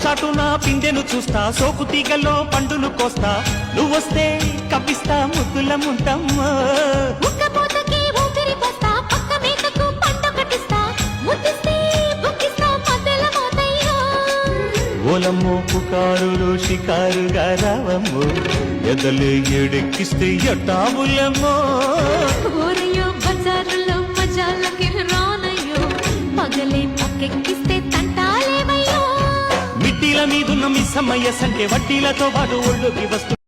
చాటున పిందెను చూస్తా, సోకు తీగల్లో పండును కోస్తా, నువ్వొస్తే కప్పిస్తా ముద్దుల ముంతమ్మో. ఓలమ్మో పుకారులు షికారుగా రావమ్మో, ఎదలే ఎడెక్కిస్తే ఎట్టాబులమ్మో. బజారులో మజాలకి రానయ్యో, పగలే పక్కెక్కిస్తే తంటాలేమయ్యో. మిట్టిల మీదున్న మిస్సమ్మయ్య సంఖ్య వడ్డీలతో పాటు ఒళ్ళోకి వస్తు